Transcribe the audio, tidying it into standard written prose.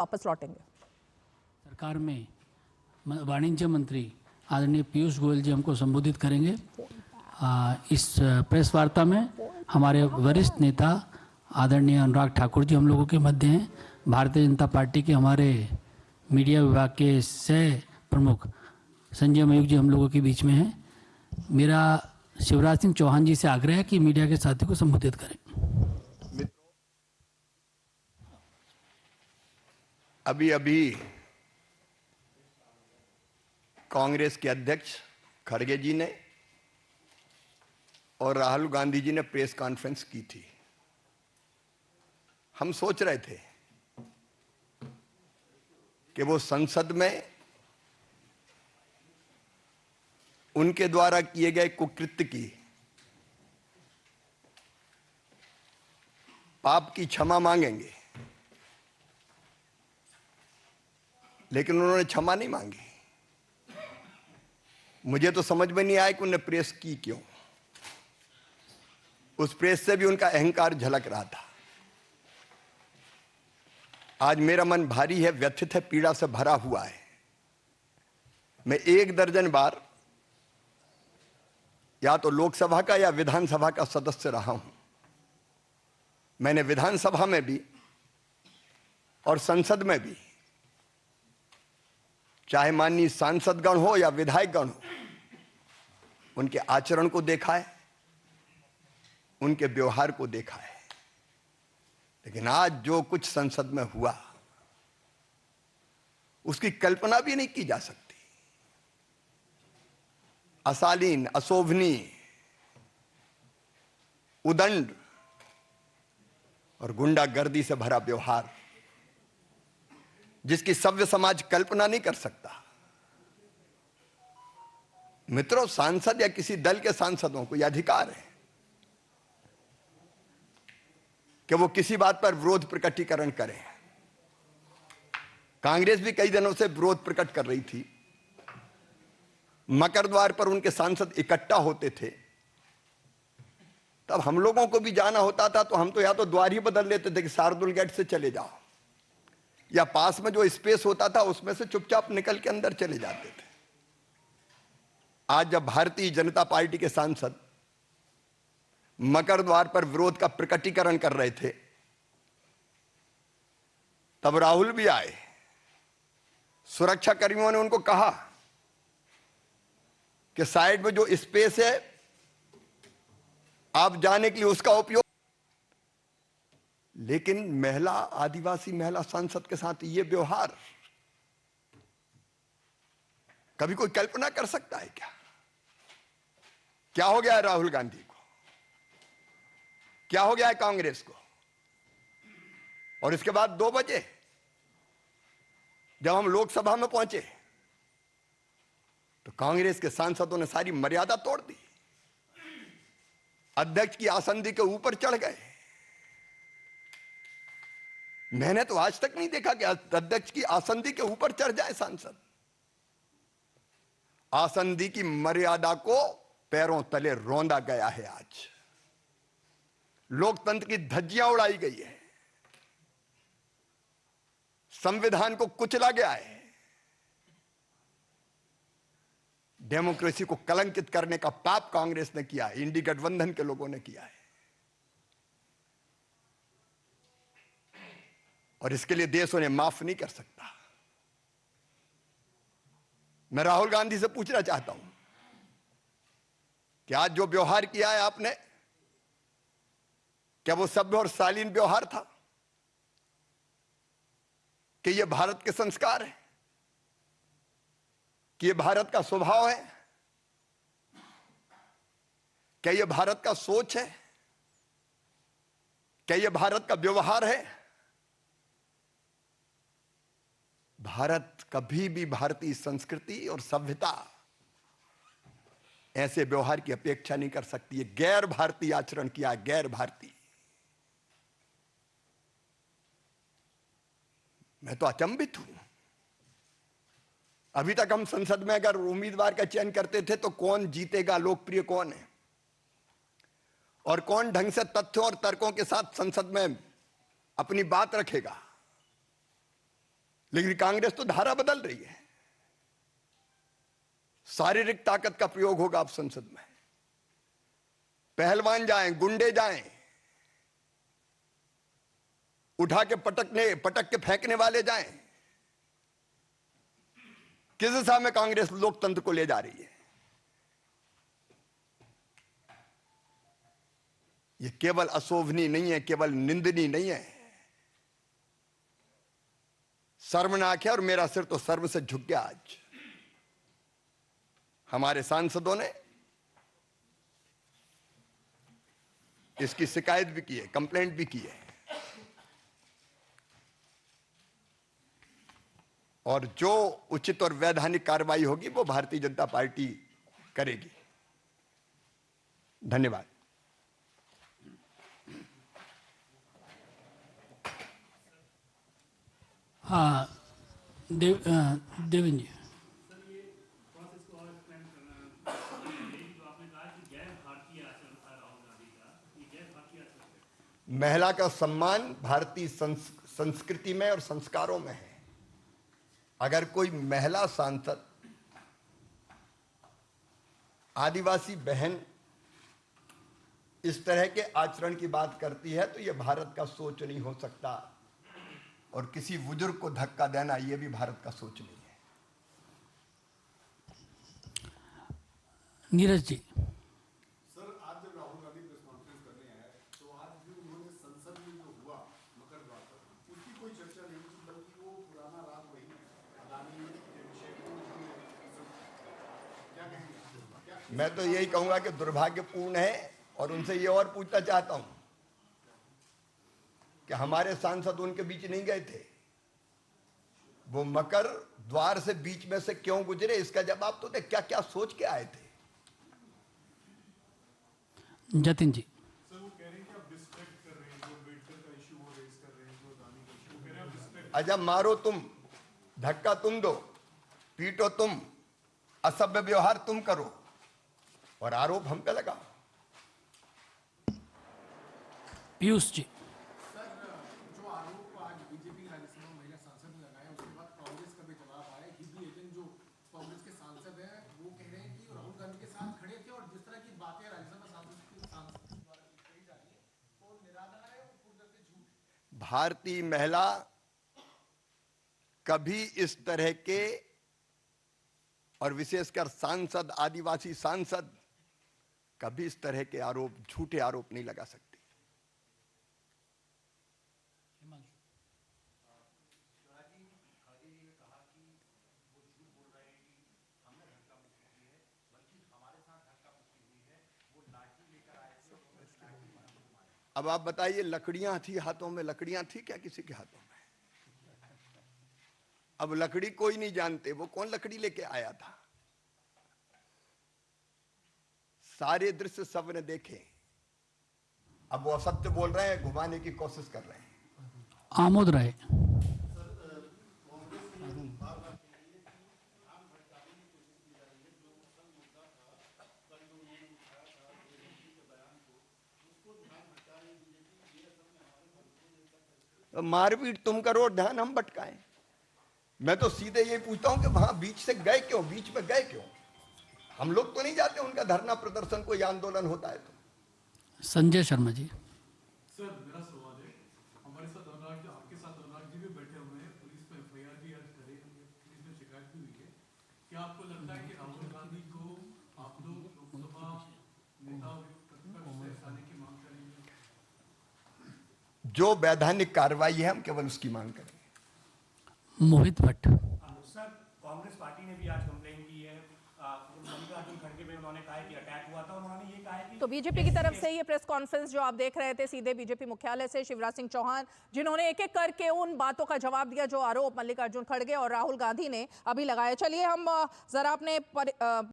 वापस लौटेंगे। सरकार में वाणिज्य मंत्री आदरणीय पीयूष गोयल जी हमको संबोधित करेंगे। इस प्रेस वार्ता में हमारे वरिष्ठ नेता आदरणीय अनुराग ठाकुर जी हम लोगों के मध्य हैं। भारतीय जनता पार्टी के हमारे मीडिया विभाग के सह प्रमुख संजय मयूख जी हम लोगों के बीच में हैं। मेरा शिवराज सिंह चौहान जी से आग्रह है कि मीडिया के साथी को संबोधित करें। अभी अभी कांग्रेस के अध्यक्ष खड़गे जी ने और राहुल गांधी जी ने प्रेस कॉन्फ्रेंस की थी। हम सोच रहे थे कि वो संसद में उनके द्वारा किए गए कुकृत्य की, पाप की क्षमा मांगेंगे, लेकिन उन्होंने क्षमा नहीं मांगी। मुझे तो समझ में नहीं आया कि उन्होंने प्रेस की क्यों। उस प्रेस से भी उनका अहंकार झलक रहा था। आज मेरा मन भारी है, व्यथित है, पीड़ा से भरा हुआ है। मैं 1 दर्जन बार या तो लोकसभा का या विधानसभा का सदस्य रहा हूं। मैंने विधानसभा में भी और संसद में भी, चाहे माननीय सांसदगण हो या विधायकगण हो, उनके आचरण को देखा है, उनके व्यवहार को देखा है। लेकिन आज जो कुछ संसद में हुआ उसकी कल्पना भी नहीं की जा सकती। अशालीन, अशोभनीय, उदंड और गुंडागर्दी से भरा व्यवहार, जिसकी सभ्य समाज कल्पना नहीं कर सकता। मित्रों, सांसद या किसी दल के सांसदों को यह अधिकार है कि वो किसी बात पर विरोध प्रकटीकरण करें। कांग्रेस भी कई दिनों से विरोध प्रकट कर रही थी। मकर द्वार पर उनके सांसद इकट्ठा होते थे, तब हम लोगों को भी जाना होता था तो हम तो या तो द्वार ही बदल लेते थे कि शार्दुल गेट से चले जाओ, या पास में जो स्पेस होता था उसमें से चुपचाप निकल के अंदर चले जाते थे। आज जब भारतीय जनता पार्टी के सांसद मकर द्वार पर विरोध का प्रकटीकरण कर रहे थे, तब राहुल भी आए। सुरक्षा कर्मियों ने उनको कहा कि साइड में जो स्पेस है आप जाने के लिए उसका उपयोग। लेकिन महिला, आदिवासी महिला सांसद के साथ ये व्यवहार कभी कोई कल्पना कर सकता है क्या? क्या हो गया है राहुल गांधी को? क्या हो गया है कांग्रेस को? और इसके बाद 2 बजे जब हम लोकसभा में पहुंचे तो कांग्रेस के सांसदों ने सारी मर्यादा तोड़ दी, अध्यक्ष की आसंदी के ऊपर चढ़ गए। मैंने तो आज तक नहीं देखा कि अध्यक्ष की आसंदी के ऊपर चढ़ जाए सांसद। आसंदी की मर्यादा को पैरों तले रौंदा गया है। आज लोकतंत्र की धज्जियां उड़ाई गई है, संविधान को कुचला गया है, डेमोक्रेसी को कलंकित करने का पाप कांग्रेस ने किया है, इंडी गठबंधन के लोगों ने किया है। और इसके लिए देश उन्हें माफ नहीं कर सकता। मैं राहुल गांधी से पूछना चाहता हूं कि आज जो व्यवहार किया है आपने, क्या वो सभ्य और शालीन व्यवहार था? कि ये भारत के संस्कार है? कि ये भारत का स्वभाव है? क्या ये भारत का सोच है? क्या ये भारत का व्यवहार है? भारत कभी भी भारतीय संस्कृति और सभ्यता ऐसे व्यवहार की अपेक्षा नहीं कर सकती है। गैर भारतीय आचरण किया, गैर भारतीय। मैं तो अचंभित हूं। अभी तक हम संसद में अगर उम्मीदवार का चयन करते थे तो कौन जीतेगा, लोकप्रिय कौन है, और कौन ढंग से तथ्यों और तर्कों के साथ संसद में अपनी बात रखेगा। लेकिन कांग्रेस तो धारा बदल रही है। शारीरिक ताकत का प्रयोग होगा अब संसद में, पहलवान जाएं, गुंडे जाएं, उठा के पटक के फेंकने वाले जाएं। किस दिशा में कांग्रेस लोकतंत्र को ले जा रही है? ये केवल अशोभनीय नहीं है, केवल निंदनीय नहीं है, शर्मनाक है। और मेरा सिर तो सर्व से झुक गया आज। हमारे सांसदों ने इसकी शिकायत भी की है, कंप्लेंट भी की है, और जो उचित और वैधानिक कार्रवाई होगी वो भारतीय जनता पार्टी करेगी। धन्यवाद। हाँ, देवेंद्र जी। महिला का सम्मान भारतीय संस्कृति में और संस्कारों में है। अगर कोई महिला सांसद आदिवासी बहन इस तरह के आचरण की बात करती है तो यह भारत का सोच नहीं हो सकता, और किसी बुजुर्ग को धक्का देना यह भी भारत का सोच नहीं है। नीरज जी। सर, आज जब राहुल गांधी प्रेस कॉन्फ्रेंस करने आए तो आज भी उन्होंने संसद में जो हुआ मकर वार उसकी कोई चर्चा नहीं की, बल्कि वो पुराना राग वही अदानी के विषय को क्या कहेंगे? मैं तो यही कहूंगा कि दुर्भाग्यपूर्ण है, और उनसे ये और पूछना चाहता हूं कि हमारे सांसद उनके बीच नहीं गए थे, वो मकर द्वार से बीच में से क्यों गुजरे? इसका जवाब तो दे। क्या क्या सोच के आए थे? जतिन जी। सर, वो कह रहे हैं कि आप डिस्ट्रैक्ट कर रहे हैं, जो अम्बेडकर का इशू वो रेज कर रहे हैं, जो अदानी का इशू, कह रहे हैं आप डिस्ट्रैक्ट। अजब, मारो तुम, धक्का तुम दो, पीटो तुम, असभ्य व्यवहार तुम करो, और आरोप हम पे लगाओ। पीयूष जी। सर, जो आरोप आज बीजेपी राज्यसभा महिला सांसद ने लगाया, उसके बाद कांग्रेस का भी जवाब आया। हिबी एजेंट जो कांग्रेस के सांसद हैं वो कह रहे हैं कि राहुल गांधी के साथ खड़े थे, और जिस तरह की बातें राज्यसभा सांसद द्वारा कही जा रही है वो निराधार है, वो पूरी तरह से झूठ है। भारतीय महिला कभी इस तरह के, और विशेषकर सांसद, आदिवासी सांसद, कभी इस तरह के आरोप, झूठे आरोप नहीं लगा सकती। अब आप बताइए, लकड़ियां थी हाथों में, लकड़ियां थी क्या किसी के हाथों में? अब लकड़ी कोई नहीं जानते, वो कौन लकड़ी लेके आया था। सारे दृश्य सबने देखे। अब वो असत्य बोल रहे हैं, घुमाने की कोशिश कर रहे हैं। आमोद राय। मारपीट तुम करो और ध्यान हम भटकाएं। मैं तो सीधे यही पूछता हूं कि वहां बीच से गए क्यों, बीच में गए क्यों? हम लोग तो नहीं जाते उनका धरना प्रदर्शन, कोई आंदोलन होता है तो। संजय शर्मा जी। सर, मेरा सवाल है, हमारे साथ अनुराग जी, आपके साथ अनुराग जी भी बैठे हुए हैं, पुलिस में एफआईआर भी आज करे, पुलिस में शिकायत भी हुई है। क्या आपको लगता है कि राहुल गांधी को आप लोग लोकसभा नेता प्रतिपक्ष से हटाने की मांग करेंगे? जो वैधानिक कार्रवाई है हम केवल उसकी मांग करेंगे। मोहित भट्ट। सर, कांग्रेस पार्टी ने भी आज कंप्लेन की है, मल्लिकार्जुन खड़गे में उन्होंने कहा कि अटैक हुआ था, उन्होंने ये कहा कि तो बीजेपी की तरफ से ये प्रेस कॉन्फ्रेंस जो आप देख रहे थे सीधे बीजेपी मुख्यालय से, शिवराज सिंह चौहान जिन्होंने एक एक करके उन बातों का जवाब दिया जो आरोप मल्लिकार्जुन खड़गे और राहुल गांधी ने अभी लगाया। चलिए हम जरा अपने